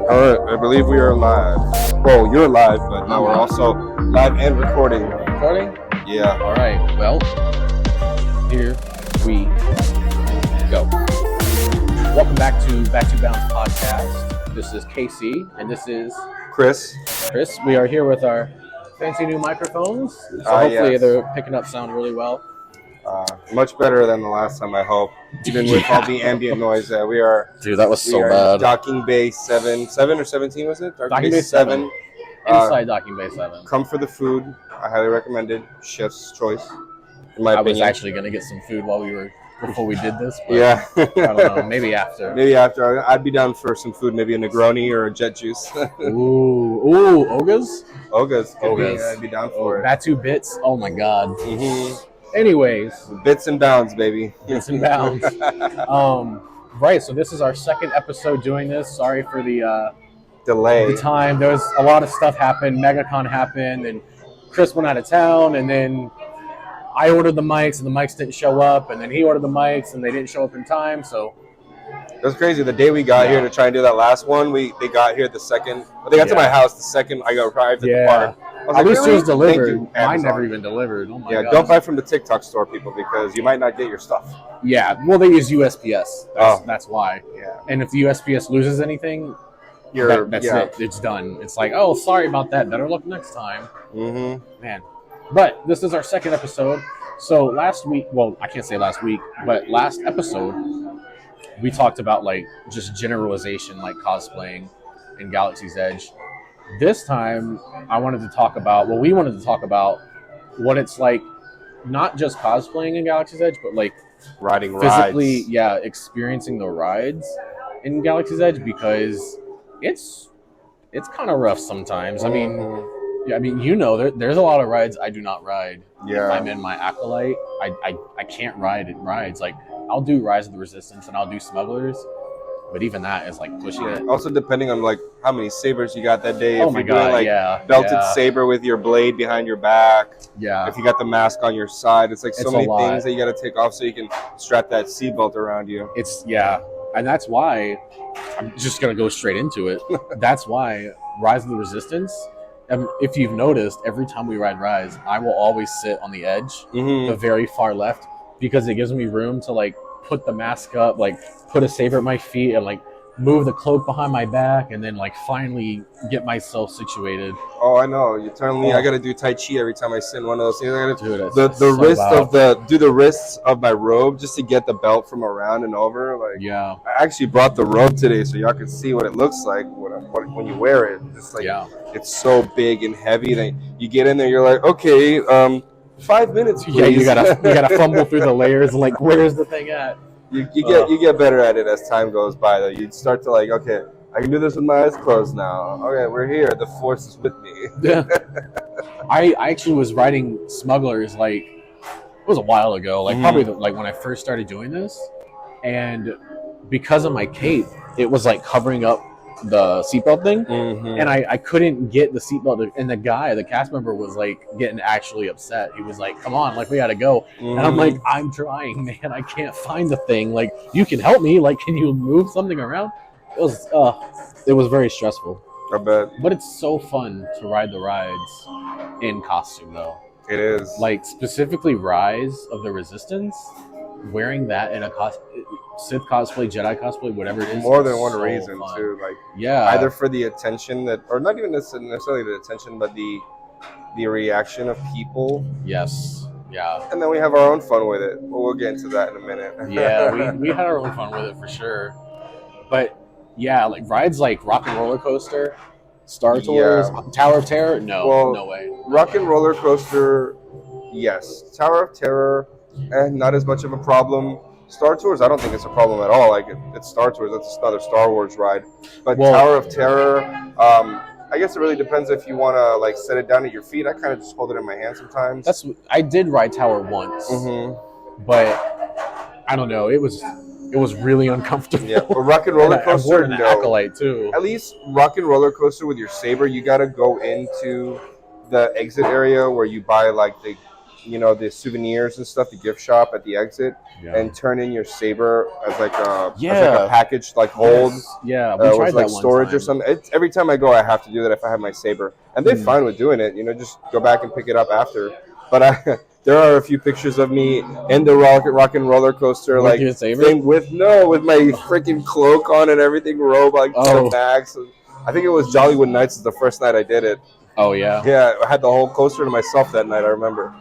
All right, I believe we are live. Well, you're live, but now we're also live and recording. Recording? Yeah. All right. Well, here we go. Welcome back to Batuu Bounce Podcast. This is KC, and this is Chris. We are here with our fancy new microphones. So hopefully yes. they're picking up sound really well. Much better than the last time, I hope. Even with all the ambient noise that we are. Dude, that was so bad. Docking Bay 7 or 17 was it? Docking Bay 7. Inside Docking Bay 7. Come for the food. I highly recommend it. Chef's choice. In my opinion. was actually going to get some food before we did this. But yeah. I don't know. Maybe after. Maybe after. I'd be down for some food. Maybe a Negroni or a Jet Juice. Ooh, Ogas? Ogas. Ogas. I'd be down for it. Batuu Bits. Oh my God. Mm-hmm. Anyways. Bits and bounds, baby. Bits and bounds. Right, so this is our second episode doing this. Sorry for the delay. The time. There was a lot of stuff happened. MegaCon happened, and Chris went out of town, and then I ordered the mics, and the mics didn't show up, and then he ordered the mics, and they didn't show up in time, so... It was crazy. The day we got here to try and do that last one, they got here the second... Well, they got to my house the second I arrived at the park. At least it was delivered. Mine never even delivered. Oh my God. Don't buy from the TikTok store, people, because you might not get your stuff. Yeah, well, they use USPS. That's why. Yeah. And if the USPS loses anything, that's it. It's done. It's like, oh, sorry about that. Better luck next time. Mm-hmm. Man. But this is our second episode. So last week, well, I can't say last week, but last episode, we talked about like just generalization, like cosplaying in Galaxy's Edge. This time, we wanted to talk about what it's like, not just cosplaying in Galaxy's Edge, but like riding physically, rides. Experiencing the rides in Galaxy's Edge, because it's kind of rough sometimes. Mm-hmm. I mean, there's a lot of rides I do not ride. Yeah. If I'm in my Acolyte, I can't ride in rides. Like, I'll do Rise of the Resistance and I'll do Smugglers, but even that is like pushing it. Also, depending on like how many sabers you got that day. Oh if my you're God, doing, like, belted saber with your blade behind your back. Yeah. If you got the mask on your side, it's like so many lot. things that you got to take off so you can strap that seatbelt around you. And that's why I'm just gonna go straight into it. That's why Rise of the Resistance. If you've noticed, every time we ride Rise, I will always sit on the edge, the very far left, because it gives me room to like put the mask up, like put a saber at my feet, and like move the cloak behind my back, and then like finally get myself situated. Oh, I know. You're telling me I gotta do Tai Chi every time I sit in one of those things. I gotta do the wrists of my robe just to get the belt from around and over. Like, I actually brought the robe today so y'all can see what it looks like when you wear it. It's like it's so big and heavy. Then you get in there, you're like, okay, 5 minutes, please. Yeah, you gotta fumble through the layers. And like, where's the thing at? You get better at it as time goes by, though. You start to like, okay, I can do this with my eyes closed now. Okay, we're here. The Force is with me. Yeah. I actually was riding Smugglers like it was a while ago, like probably like when I first started doing this, and because of my cape, it was like covering up the seatbelt thing, and I couldn't get the seatbelt, and the cast member was like getting actually upset. He was like, come on, like we gotta go. And I'm like, I'm trying, man, I can't find the thing. Like, you can help me, like, can you move something around? It was very stressful. I bet. But it's so fun to ride the rides in costume, though. It is. Like, specifically Rise of the Resistance, wearing that in a Sith cosplay, Jedi cosplay, whatever it is. More than one reason, fun. Too. Like, either for the attention or not even necessarily the attention, but the reaction of people. Yes. Yeah. And then we have our own fun with it. We'll get into that in a minute. Yeah, we had our own fun with it for sure. But yeah, like rides like Rock and Roller Coaster, Star Tours, Tower of Terror. No way. Rock and Roller Coaster, yes. Tower of Terror, not as much of a problem. Star Tours, I don't think it's a problem at all. Like, it's Star Tours. That's another Star Wars ride. But Tower of Terror, I guess it really depends if you want to like set it down at your feet. I kind of just hold it in my hand sometimes. I did ride Tower once, but I don't know. It was really uncomfortable. Yeah, but Rock and Roller Coaster, an Acolyte too. At least Rock and Roller Coaster with your saber, you got to go into the exit area where you buy like the the souvenirs and stuff, the gift shop at the exit, and turn in your saber as like a package, like hold. Yeah, we tried like that storage one or something. Every time I go, I have to do that if I have my saber, and they're fine with doing it. Just go back and pick it up after. But there are a few pictures of me in the rock and roller coaster, with like your saber? thing with my freaking cloak on and everything, robe, like the bag. So I think it was Jollywood Nights is the first night I did it. Oh yeah. Yeah, I had the whole coaster to myself that night. I remember.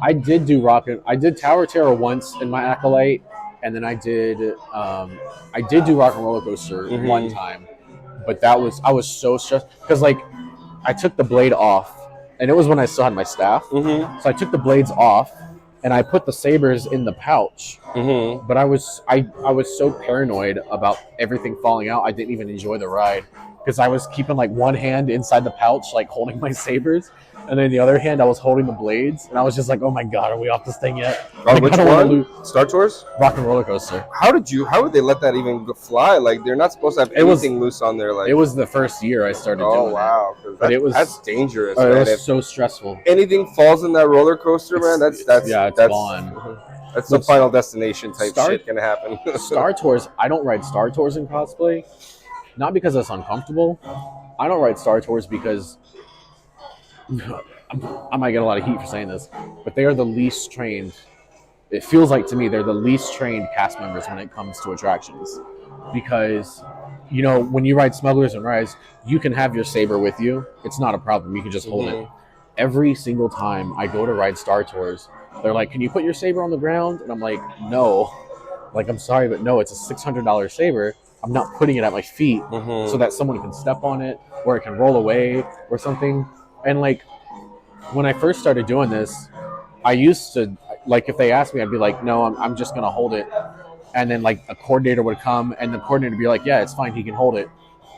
I did do I did Tower Terror once in my Acolyte, and then I did do Rock and Roller Coaster one time, but I was so stressed because like I took the blade off, and it was when I still had my staff. So I took the blades off, and I put the sabers in the pouch. But I was so paranoid about everything falling out. I didn't even enjoy the ride because I was keeping like one hand inside the pouch, like holding my sabers, and then the other hand I was holding the blades, and I was just like, "Oh my god, are we off this thing yet?" Like, which one? Star Tours? Rock and Roller Coaster. How would they let that even fly? Like they're not supposed to have anything loose on there. Like it was the first year I started doing it. But that's dangerous. It was so stressful. Anything falls in that roller coaster, man. That's gone. That's the Final Destination type shit gonna happen. Star Tours. I don't ride Star Tours in cosplay, not because it's uncomfortable. I don't ride Star Tours because I might get a lot of heat for saying this, but they are the least trained. It feels like to me they're the least trained cast members when it comes to attractions, because when you ride Smugglers and Rise, you can have your saber with you. It's not a problem. You can just hold it. Every single time I go to ride Star Tours, they're like, "Can you put your saber on the ground?" And I'm like, "No." Like, I'm sorry, but no, it's a $600 saber. I'm not putting it at my feet so that someone can step on it or it can roll away or something. And like, when I first started doing this, I used to, like, if they asked me, I'd be like, "No, I'm just going to hold it." And then like a coordinator would come and the coordinator would be like, "Yeah, it's fine. He can hold it."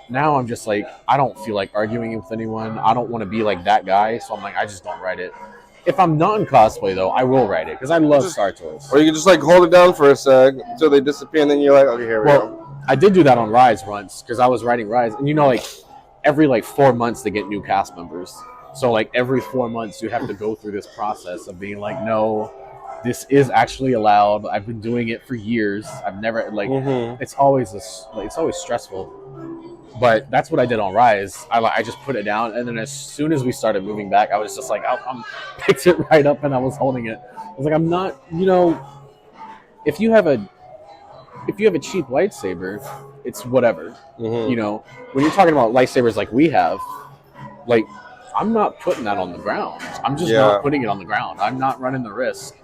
Now I'm just like, I don't feel like arguing with anyone. I don't want to be like that guy. So I'm like, I just don't ride it. If I'm not in cosplay, though, I will ride it because I love Star Tours. Or you can just like hold it down for a sec until they disappear, and then you're like, "Okay, here we go." I did do that on Rise once because I was riding Rise, and like every like 4 months they get new cast members. So like every 4 months you have to go through this process of being like, "No, this is actually allowed. I've been doing it for years. I've never like." It's always it's always stressful. But that's what I did on Rise. I just put it down, and then as soon as we started moving back, I was just like, I picked it right up, and I was holding it. I was like, I'm not, if you have a cheap lightsaber, it's whatever. When you're talking about lightsabers like we have, like, I'm not putting that on the ground. I'm just not putting it on the ground. I'm not running the risk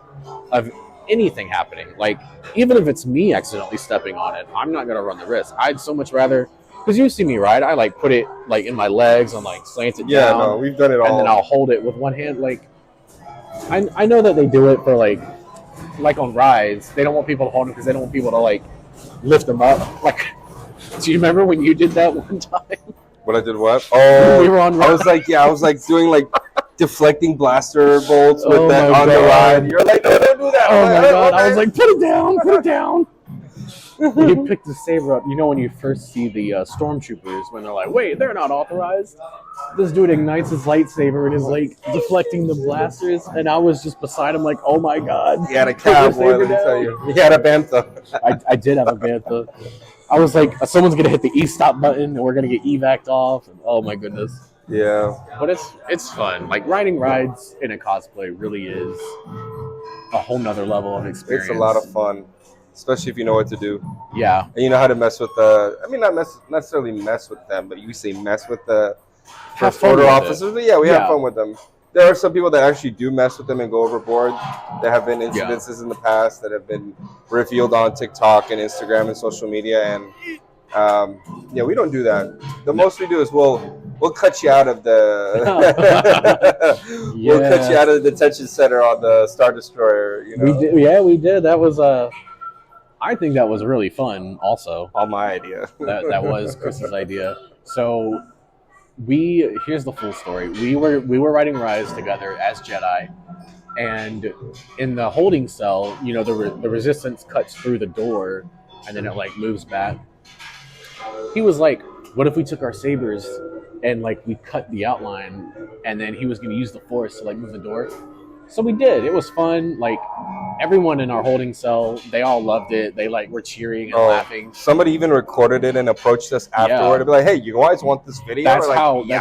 of anything happening. Like, even if it's me accidentally stepping on it, I'm not gonna run the risk. I'd so much rather. Because you see me ride, I like put it like in my legs and like slant it down. Yeah, no, we've done it all. And then I'll hold it with one hand. Like, I know that they do it for like on rides. They don't want people to hold them because they don't want people to like lift them up. Like, do you remember when you did that one time? What I did? What? Oh, we were on. I was like doing like deflecting blaster bolts with that on the ride. You're like, "No, don't do that." Oh my god! I was like, "Put it down." You pick the saber up. When you first see the stormtroopers, when they're like, "Wait, they're not authorized." This dude ignites his lightsaber and is like deflecting the blasters, and I was just beside him, like, "Oh my god!" He had a cowboy. Let me tell you, he had a bantha. I did have a bantha. I was like, someone's gonna hit the e-stop button, and we're gonna get evac'd off. And, oh my goodness. Yeah. But it's fun. Like, riding rides in a cosplay really is a whole nother level of experience. It's a lot of fun. Especially if you know what to do. Yeah. And you know how to mess with not necessarily mess with them, but you say mess with the first order officers. But yeah, we have fun with them. There are some people that actually do mess with them and go overboard. There have been incidences in the past that have been revealed on TikTok and Instagram and social media. And we don't do that. The most we do is we'll cut you out of the we'll cut you out of the detention center on the Star Destroyer. We did. That was I think that was really fun also. All my idea. that was Chris's idea. So here's the full story. We were riding Rise together as Jedi, and in the holding cell, the resistance cuts through the door and then it like moves back. He was like, "What if we took our sabers and like we cut the outline and then he was going to use the force to like move the door?" So we did. It was fun. Like everyone in our holding cell, they all loved it. They like were cheering and laughing. Somebody even recorded it and approached us afterward to be like, "Hey, you guys want this video?" That's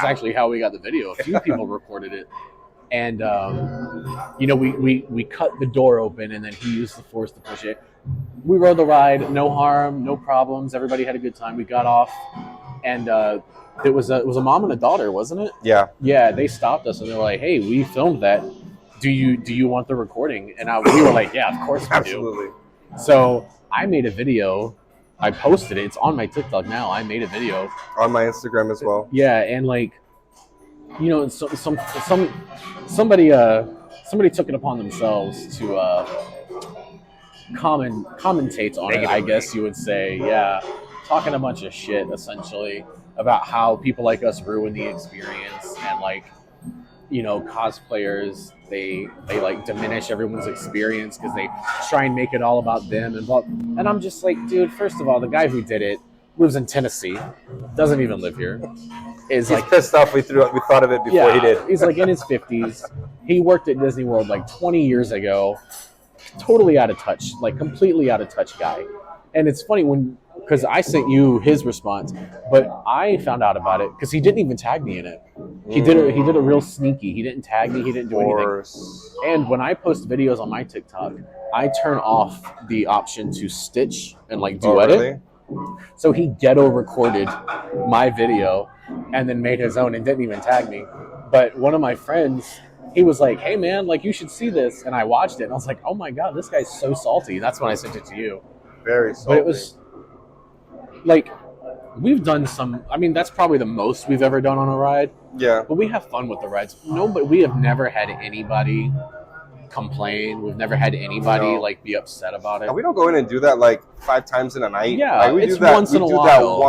actually how we got the video. A few people recorded it, and we cut the door open, and then he used the force to push it. We rode the ride, no harm, no problems. Everybody had a good time. We got off, and it was a mom and a daughter, wasn't it? Yeah. Yeah. They stopped us and they were like, "Hey, we filmed that. Do you want the recording?" And we were like, "Yeah, of course we Absolutely. do." So I made a video. I posted it. It's on my TikTok now. I made a video on my Instagram as well. Yeah, and like, somebody took it upon themselves to commentate on it, I guess you would say. Yeah, talking a bunch of shit essentially about how people like us ruin the experience, and like, cosplayers, they like diminish everyone's experience because they try and make it all about them and I'm just like, dude, first of all, the guy who did it lives in Tennessee, doesn't even live here. He's like pissed off we thought of it before he did. He's like in his 50s. He worked at Disney World like 20 years ago. Totally out of touch, like completely out of touch guy. And it's funny because I sent you his response, but I found out about it because he didn't even tag me in it. He did it real sneaky. He didn't tag me. He didn't do anything. And when I post videos on my TikTok, I turn off the option to stitch and like do edit. Really? So he ghetto recorded my video and then made his own and didn't even tag me. But one of my friends, he was like, "Hey man, like you should see this." And I watched it and I was like, "Oh my God, this guy's so salty." That's when I sent it to you. Very salty. But it was like, we've done that's probably the most we've ever done on a ride. Yeah. But we have fun with the rides. We have never had anybody complain. We've never had anybody like be upset about it. And we don't go in and do that like 5 times in a night. Yeah, like, it's once in a while.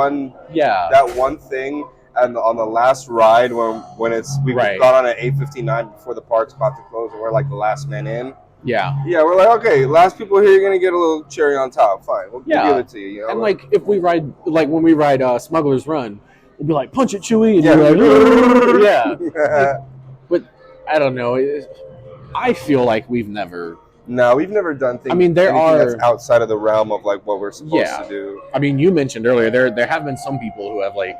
That one thing. And on the last ride, when we got on at 8:59 before the park's about to close, and we're like the last man in. Yeah. Yeah, we're like, okay, last people here, you're gonna get a little cherry on top. Fine, we'll give it to you. And like if we ride, like when we ride Smuggler's Run, we'll be like, "Punch it, Chewie," and you're like, yeah. But I don't know. I feel like we've never done things. That's outside of the realm of like what we're supposed to do. I mean, you mentioned earlier there have been some people who have like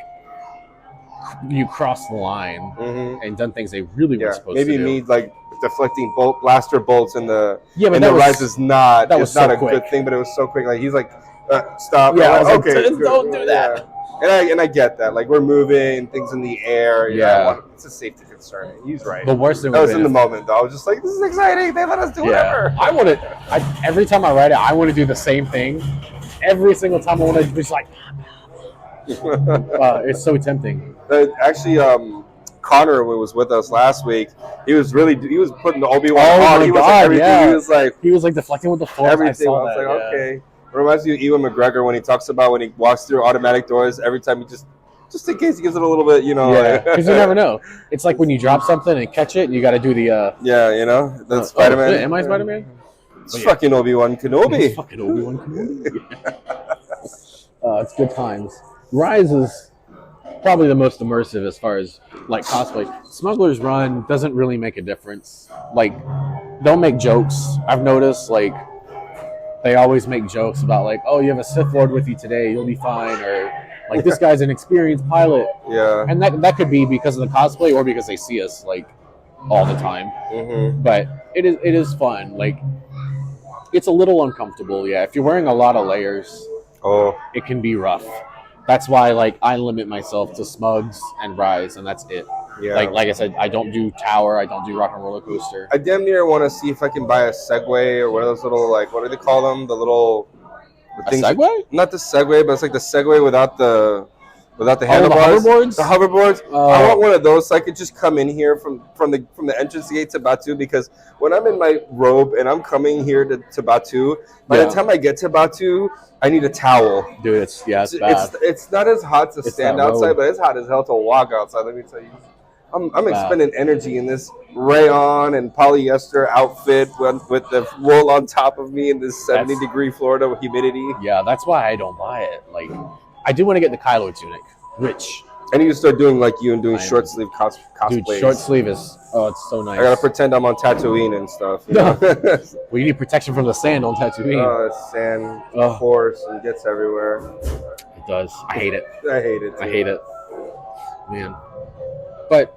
crossed the line and done things they really weren't supposed to do. Maybe me like deflecting blaster bolts in the rise is not a good thing, but it was so quick. Like he's like, stop. Yeah, I was like, okay, don't do that. Yeah. And I get that. Like we're moving things in the air. Yeah, it's a safety concern. He's right. The worst thing was in the moment though. I was just like, this is exciting. They let us do whatever. Every time I ride it, I want to do the same thing. Every single time I want to just like. It's so tempting. Actually, Connor was with us last week. He was putting the Obi-Wan on. He was like everything. He was like deflecting with the force. Everything. I was like, okay. It reminds me of Ewan McGregor when he talks about when he walks through automatic doors. Every time he just in case he gives it a little bit, because you never know. It's like when you drop something and catch it, and you got to do the. That's Spider-Man. Am I Spider-Man? It's fucking Obi-Wan Kenobi. It's fucking Obi-Wan Kenobi. It's good times. Rise is probably the most immersive as far as like cosplay. Smuggler's Run doesn't really make a difference. Like they'll make jokes. I've noticed like they always make jokes about like, "Oh, you have a Sith Lord with you today, you'll be fine," or like this guy's an experienced pilot. Yeah. And that could be because of the cosplay or because they see us like all the time. Mm-hmm. But it is fun. Like it's a little uncomfortable. Yeah, if you're wearing a lot of layers, it can be rough. That's why, like, I limit myself to Smugs and Rise, and that's it. Yeah. Like I said, I don't do Tower. I don't do Rock and Roller Coaster. I damn near want to see if I can buy a Segway or one of those little, like, what do they call them? The little things. A Segway? Not the Segway, but it's like the Segway without the handlebars. The hoverboards? The hoverboards. I want one of those so I could just come in here from the entrance gate to Batuu, because when I'm in my robe and I'm coming here to Batuu, by the time I get to Batuu, I need a towel. Dude, it's bad. It's not as hot to stand outside, but it's hot as hell to walk outside. Let me tell you. I'm expending energy in this rayon and polyester outfit with the wool on top of me in this 70-degree Florida humidity. Yeah, that's why I don't buy it. Like, I do want to get the Kylo tunic. Rich. I need to start doing like you and doing short sleeve cosplays. Dude, short sleeve is it's so nice. I gotta pretend I'm on Tatooine and stuff. You know? Well, you need protection from the sand on Tatooine. It's sand, of course, and it gets everywhere. It does. I hate it. I hate it. I hate it, man. But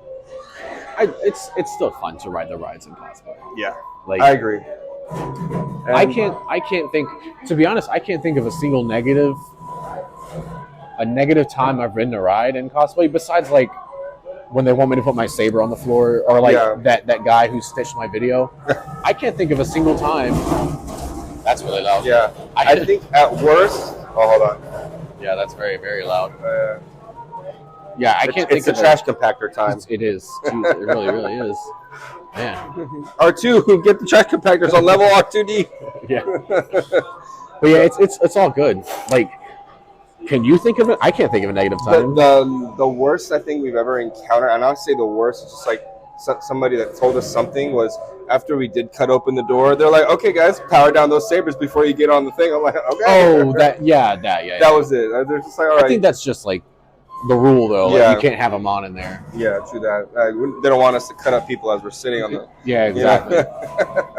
it's still fun to ride the rides in cosplay. Yeah, like I agree. And I can't think. To be honest, I can't think of a single negative time I've ridden a ride in cosplay besides like when they want me to put my saber on the floor or like that guy who stitched my video. I can't think of a single time. That's really loud. Yeah, I think at worst. Oh, hold on. Yeah, that's very, very loud. Yeah, I can't think of it. It's a trash compactor time. It is. Jeez, it really, really is. Man. R2, get the trash compactors on level R2D. Yeah. But yeah, it's all good. Like, can you think of it? I can't think of a negative time. The worst I think we've ever encountered, and I'll say the worst, is just like somebody that told us something was after we did cut open the door. They're like, "Okay, guys, power down those sabers before you get on the thing." I'm like, "Okay." Oh, that was it. They're just like, "All right." I think that's just like the rule, though. Like, Yeah. you can't have them on in there. Yeah, true that. They don't want us to cut up people as we're sitting on the. Yeah, exactly.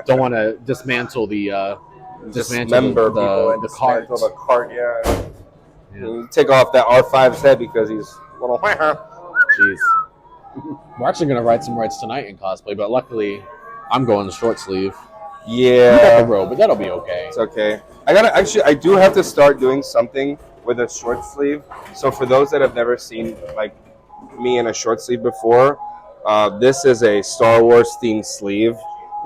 Don't want to dismantle the dismember the cart. The cart, yeah. Take off that R5's head because he's a little. Jeez. We're actually gonna ride some rides tonight in cosplay, but luckily, I'm going to short sleeve. Yeah. You got the robe, but that'll be okay. It's okay. I do have to start doing something with a short sleeve. So for those that have never seen like me in a short sleeve before, this is a Star Wars themed sleeve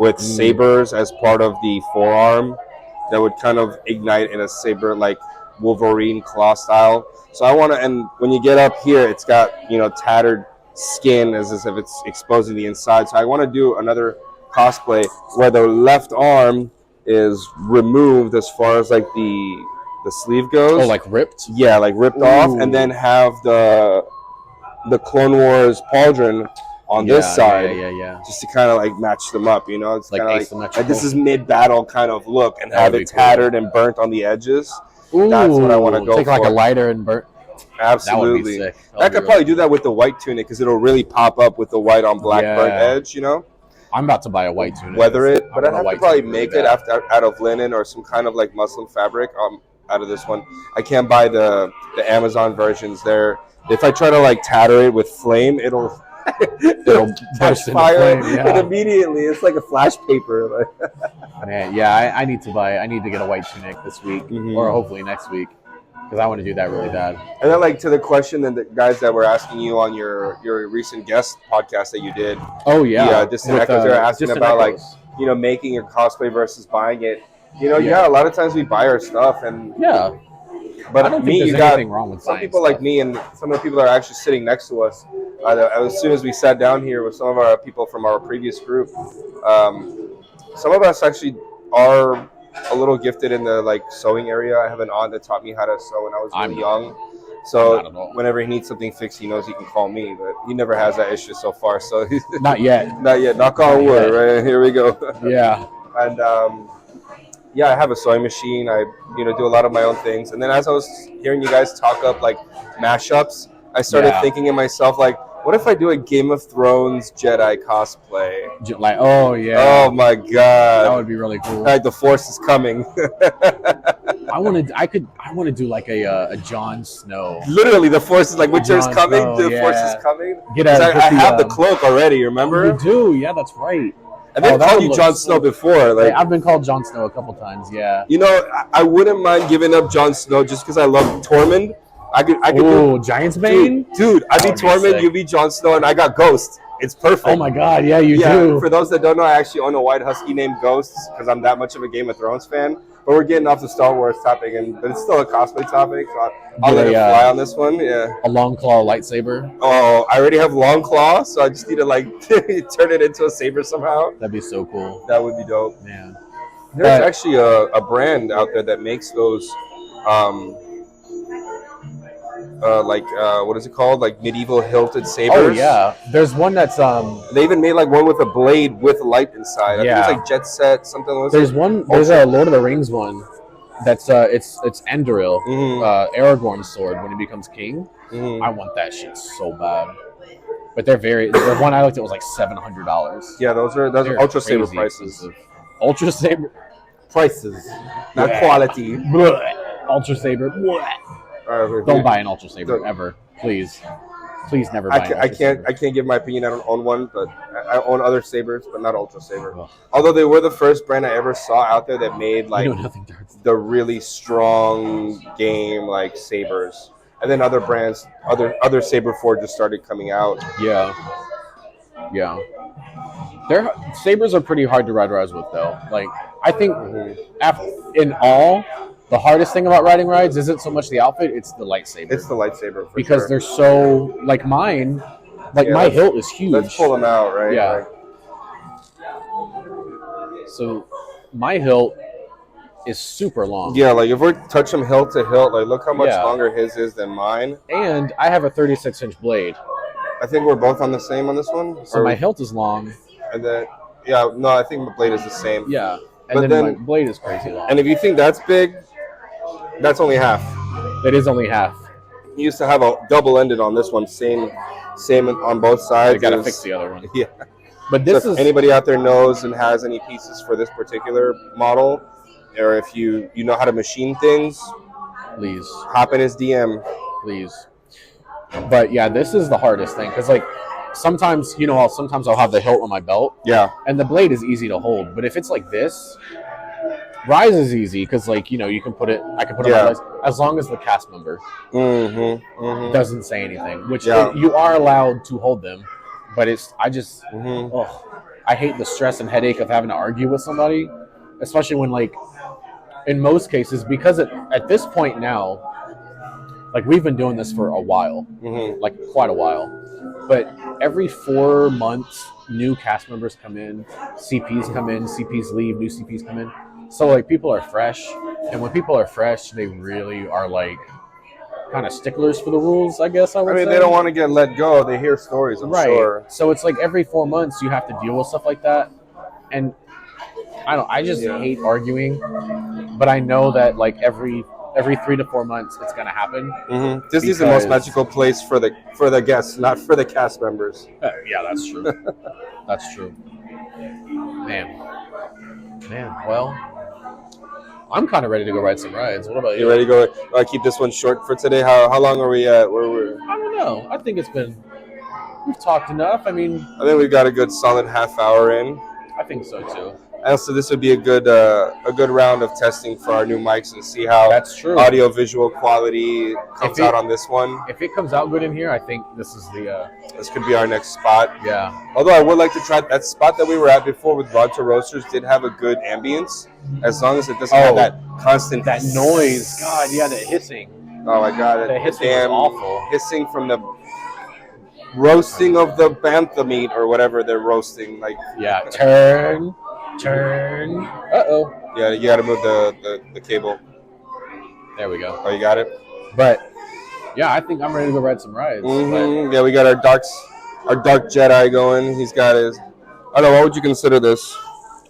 with sabers as part of the forearm that would kind of ignite in a saber like Wolverine claw style. So I want to, and when you get up here, it's got tattered skin as if it's exposing the inside. So I want to do another cosplay where the left arm is removed as far as like the sleeve goes. Oh, like ripped? Yeah, like ripped off, and then have the Clone Wars pauldron on this side, just to kind of like match them up. It's like kind of like this is mid-battle kind of look, and have it tattered and burnt on the edges. Ooh, that's what I want to go take for. Like a lighter and burnt. Absolutely. That would be sick. I could probably do that with the white tunic because it'll really pop up with the white on black burnt edge. I'm about to buy a white tunic. Weather it, but I'd have to probably make it out of linen or some kind of like muslin fabric. Out of this one, I can't buy the Amazon versions. There, if I try to like tatter it with flame, it'll catch fire, and immediately it's like a flash paper. Man, yeah, I need to get a white tunic this week, or hopefully next week, because I want to do that really bad. And then, like, to the question that the guys that were asking you on your recent guest podcast that you did. Oh yeah, Distant Echoes. They're asking about like making your cosplay versus buying it. A lot of times we buy our stuff, and but I don't me, think you there's got anything wrong with some people like me, and some of the people that are actually sitting next to us. As soon as we sat down here with some of our people from our previous group, some of us actually are a little gifted in the like sewing area. I have an aunt that taught me how to sew when I was really young. So whenever he needs something fixed, he knows he can call me, but he never has that issue so far. So not yet. Not yet. Knock on wood. Right here we go. Yeah. And I have a sewing machine. I do a lot of my own things. And then as I was hearing you guys talk up like mashups, I started thinking in myself like, what if I do a Game of Thrones Jedi cosplay? Like, oh yeah. Oh my god. That would be really cool. Like the Force is coming. I want to do like a Jon Snow. Literally, the Force is like Witcher's coming. The Force is coming. I have the cloak already. Remember? You do. Yeah, that's right. And they've called you Jon Snow before. Like, I've been called Jon Snow a couple times. Yeah. I wouldn't mind giving up Jon Snow just because I love Tormund. I could do Giant's Bane? Dude, I'd be Tormund, you be Jon Snow, and I got Ghost. It's perfect. Oh my god, yeah, you do. For those that don't know, I actually own a white husky named Ghosts because I'm that much of a Game of Thrones fan. But we're getting off the Star Wars topic, but it's still a cosplay topic, so I'll let it fly on this one. Yeah. A long claw lightsaber. Oh, I already have long claw, so I just need to like turn it into a saber somehow. That'd be so cool. That would be dope. Yeah. There's actually a brand out there that makes those what is it called? Like medieval hilted sabers. Oh yeah, there's one that's They even made like one with a blade with light inside. I think it's like Jet Set something. There's one. There's a Lord of the Rings one That's it's Enduril, Aragorn's sword when he becomes king. I want that shit so bad. But the one I looked at was like $700. Yeah, those are Ultra Saber prices. Expensive. Ultra Saber prices, not quality. Ultra Saber. Don't buy an Ultra Saber ever, please. Please never buy an Ultra Saber. I can't give my opinion. I don't own one, but I own other sabers, but not Ultra Saber. Ugh. Although they were the first brand I ever saw out there that made like the really strong game like sabers. And then other brands, other saber forges started coming out. Yeah. Their sabers are pretty hard to ride rides with, though. Like I think, in all, the hardest thing about riding rides isn't so much the outfit; it's the lightsaber. It's the lightsaber because they're so like mine. Like my hilt is huge. Let's pull them out, right? Yeah. So my hilt is super long. Yeah, like if we're touching hilt to hilt, like look how much longer his is than mine. And I have a 36-inch blade. I think we're both on the same on this one. So my hilt is long. And then, I think my blade is the same. Yeah. And then my blade is crazy long. And if you think that's big, that's only half. It is only half. You used to have a double-ended on this one, same on both sides. I gotta fix the other one. Yeah. But this if anybody out there knows and has any pieces for this particular model, or if you know how to machine things, please hop in his DM. Please. But yeah, this is the hardest thing because like sometimes I'll have the hilt on my belt. Yeah. And the blade is easy to hold, but if it's like this, Rise is easy because like I can put it on my list as long as the cast member doesn't say anything, which you are allowed to hold them, but I hate the stress and headache of having to argue with somebody, especially when like in most cases because at this point now, like we've been doing this for a while, like quite a while, but every 4 months new cast members come in, CPs come in, CPs leave, new CPs come in. So like people are fresh, and when people are fresh, they really are like kind of sticklers for the rules, I guess I would say. They don't want to get let go. They hear stories, I'm sure. So it's like every 4 months you have to deal with stuff like that. And I just hate arguing, but I know that like every 3 to 4 months it's gonna happen. Disney's the most magical place for the guests, not for the cast members. Yeah, that's true. That's true. Man, well, I'm kind of ready to go ride some rides. What about you? You ready to go? I keep this one short for today. How long are we at? I don't know. I think we've talked enough. I think we've got a good solid half hour in. I think so too. And so this would be a good round of testing for our new mics and see how audio visual quality comes out on this one. If it comes out good in here, I think this is this could be our next spot. Yeah. Although I would like to try that spot that we were at before with Rod to Roasters did have a good ambience, as long as it doesn't have that constant noise. God, yeah, that hissing. Oh my God, that hissing is awful. Hissing from the roasting of the bantha meat or whatever they're roasting. Like turn. Uh-oh. Yeah, you got to move the cable. There we go. Oh, you got it? But, yeah, I think I'm ready to go ride some rides. Yeah, we got our dark Jedi going. He's got his... I don't know, what would you consider this?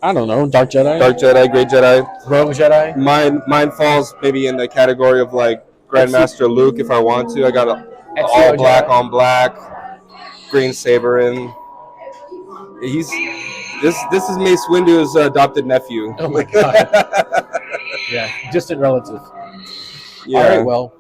I don't know. Dark Jedi? Dark Jedi, Great Jedi. Rogue Jedi? Mine falls maybe in the category of, like, Grandmaster Luke if I want to. I got all black on black, green saber in. This is Mace Windu's adopted nephew. Oh my God! Yeah, distant relative. Yeah. All right. Well,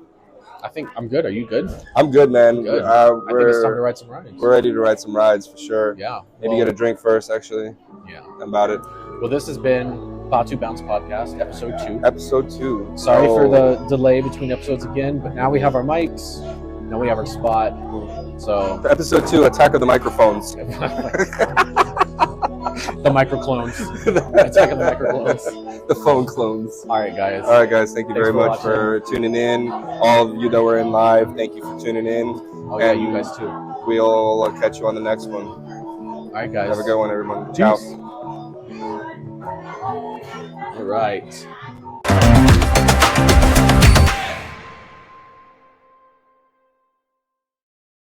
I think I'm good. Are you good? I'm good, man. Good. I think it's time to ride some rides. We're ready to ride some rides for sure. Yeah. Maybe get a drink first, actually. Yeah. About it. Well, this has been Batuu Bounce Podcast, episode 2. Episode 2. Sorry for the delay between episodes again, but now we have our mics. Now we have our spot. So episode 2, Attack of the Microphones. The microclones. Attack of the microclones. The phone clones. All right, guys. Thank you very much for tuning in. All of you that were in live, thank you for tuning in. Oh, yeah, you guys too. We'll catch you on the next one. All right, guys. Have a good one, everyone. Peace. Ciao. All right.